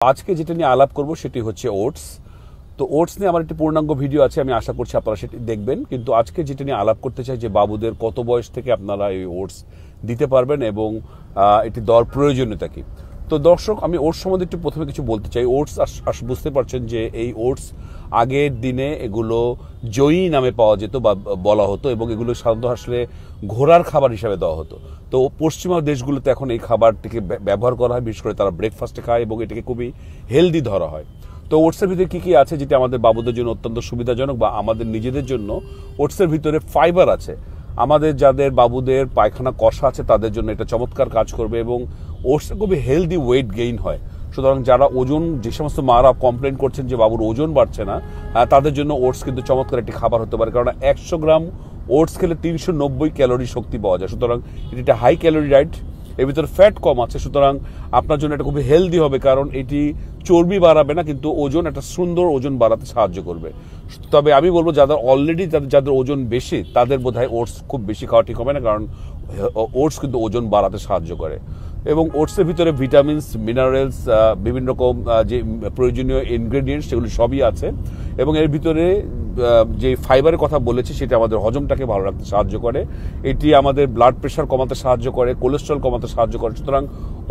আজকে যেটা নিয়ে আলাপ করব সেটি হচ্ছে ওটস। তো ওটস নিয়ে আমার একটি পূর্ণাঙ্গ ভিডিও আছে, আমি আশা করছি আপনারা সেটি দেখবেন। কিন্তু আজকে যেটা নিয়ে আলাপ করতে চাই যে বাবুদের কত বয়স থেকে আপনারা এই ওটস দিতে পারবেন এবং এটি দেওয়ার প্রয়োজনীয়তা কি। তো দর্শক, আমি ওটস সম্বন্ধে একটু প্রথমে কিছু বলতে চাই। ওটস বুঝতে পারছেন যে এই ওটস আগের দিনে এগুলো জয়ী নামে পাওয়া যেত বা বলা হতো এবং এগুলো সাধারণত আসলে ঘোড়ার খাবার হিসাবে দেওয়া হতো। তো পশ্চিমা দেশগুলোতে এখন এই খাবারটিকে ব্যবহার করা হয়, বিশেষ করে তারা ব্রেকফাস্টে খায় এবং এটাকে খুবই হেলদি ধরা হয়। তো ওটসের ভিতরে কি কি আছে যেটা আমাদের বাবুদের জন্য অত্যন্ত সুবিধাজনক বা আমাদের নিজেদের জন্য? ওটসের ভিতরে ফাইবার আছে। আমাদের যাদের বাবুদের পায়খানা কষা আছে তাদের জন্য এটা চমৎকার কাজ করবে এবং ওটসে খুবই হেলদি ওয়েট গেইন হয়। সুতরাং যারা ওজন, যে সমস্ত মারা কমপ্লেন করছেন যে বাবুর ওজন বাড়ছে না, তাদের জন্য ওটস কিন্তু চমৎকার একটি খাবার হতে পারে। কারণ 100 গ্রাম ওটস খেলে 390 ক্যালোরি শক্তি পাওয়া যায়। সুতরাং এটি একটা হাই ক্যালোরি ডায়েট, এর ভিতরে ফ্যাট কম আছে। সুতরাং আপনার জন্য এটা খুবই হেলদি হবে, কারণ এটি চর্বি বাড়াবে না কিন্তু ওজন, একটা সুন্দর ওজন বাড়াতে সাহায্য করবে। তবে আমি বলবো যাদের অলরেডি যাদের ওজন বেশি তাদের বোধহয় ওটস খুব বেশি খাওয়া ঠিক হবে না, কারণ ওটস কিন্তু ওজন বাড়াতে সাহায্য করে। এবং ওটসের ভিতরে ভিটামিনস, মিনারেলস, বিভিন্ন রকম যে প্রয়োজনীয় ইনগ্রেডিয়েন্টস সেগুলি সবই আছে। এবং এর ভিতরে যে ফাইবারের কথা বলেছি সেটা আমাদের হজমটাকে ভালো রাখতে সাহায্য করে। এটি আমাদের ব্লাড প্রেশার কমাতে সাহায্য করে, কোলেস্ট্রল কমাতে সাহায্য করে। সুতরাং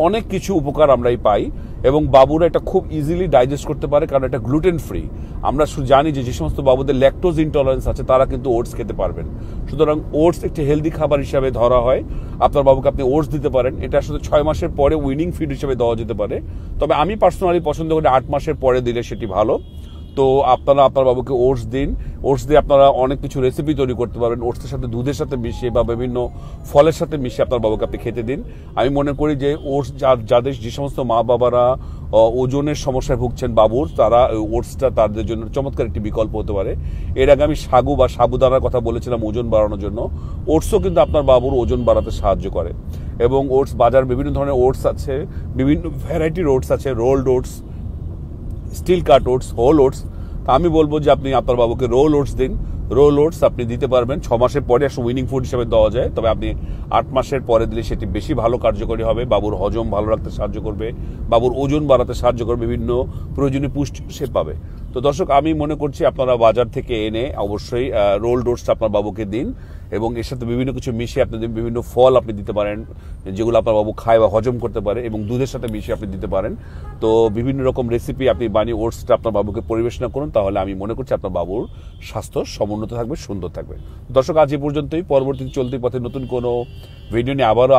অনেক কিছু উপকার আমরাই পাই এবং বাবুরা এটা খুব ইজিলি ডাইজেস্ট করতে পারে, কারণ এটা গ্লুটেন ফ্রি। আমরা জানি যে সমস্ত বাবুদের ল্যাকটোজ ইনটলারেন্স আছে তারা কিন্তু ওটস খেতে পারবেন। সুতরাং ওটস একটি হেলদি খাবার হিসাবে ধরা হয়। আপনার বাবুকে আপনি ওটস দিতে পারেন। এটা আসলে 6 মাসের পরে উইনিং ফিড হিসেবে দেওয়া যেতে পারে, তবে আমি পার্সোনালি পছন্দ করি 8 মাসের পরে দিলে সেটি ভালো। তো আপনারা আপনার বাবুকে ওটস দিন। ওটস দিয়ে আপনারা অনেক কিছু রেসিপি তৈরি করতে পারবেন। ওটসের সাথে দুধের সাথে মিশিয়ে বা বিভিন্ন ফলের সাথে মিশিয়ে আপনার বাবুকে আপনি খেতে দিন। আমি মনে করি যে ওটস যাদের, যে সমস্ত মা বাবারা ওজনের সমস্যায় ভুগছেন বাবুর, তারা ওটসটা তাদের জন্য চমৎকার একটি বিকল্প হতে পারে। এর আগে আমি সাগু বা সাবুদানার কথা বলেছিলাম ওজন বাড়ানোর জন্য। ওটসও কিন্তু আপনার বাবুর ওজন বাড়াতে সাহায্য করে। এবং ওটস, বাজার বিভিন্ন ধরনের ওটস আছে, বিভিন্ন ভ্যারাইটির ওটস আছে, rolled oats, steel cut oats, whole oats. তা আমি বলবো যে আপনি আপনার বাবুকে রোল ওটস দিন। রোল ওটস আপনি দিতে পারবেন 6 মাসের পরে, একটা উইনিং ফুড হিসেবে দেওয়া যায়। তবে আপনি 8 মাসের পরে দিলে সেটি বেশি ভালো কার্যকরী হবে। বাবুর হজম ভালো রাখতে সাহায্য করবে, বাবুর ওজন বাড়াতে সাহায্য করবে, বিভিন্ন প্রয়োজনীয় পুষ্টি সে পাবে। তো দর্শক, আমি মনে করছি আপনারা বাজার থেকে এনে অবশ্যই রোল ওটসটা আপনার বাবুকে দিন এবং এর সাথে বিভিন্ন কিছু মিশিয়ে আপনি দিন। বিভিন্ন ফল আপনি দিতে পারেন যেগুলো আপনার বাবু খায় বা হজম করতে পারে, এবং দুধের সাথে মিশিয়ে আপনি দিতে পারেন। তো বিভিন্ন রকম রেসিপি আপনি বানিয়ে ওটসটা আপনার বাবুকে পরিবেশনা করুন, তাহলে আমি মনে করছি আপনার বাবুর স্বাস্থ্য সমুন্নত থাকবে, সুন্দর থাকবে। দর্শক, আজ এ পর্যন্তই। পরবর্তী চলতি পথে নতুন কোনো ভিডিও নিয়ে আবারও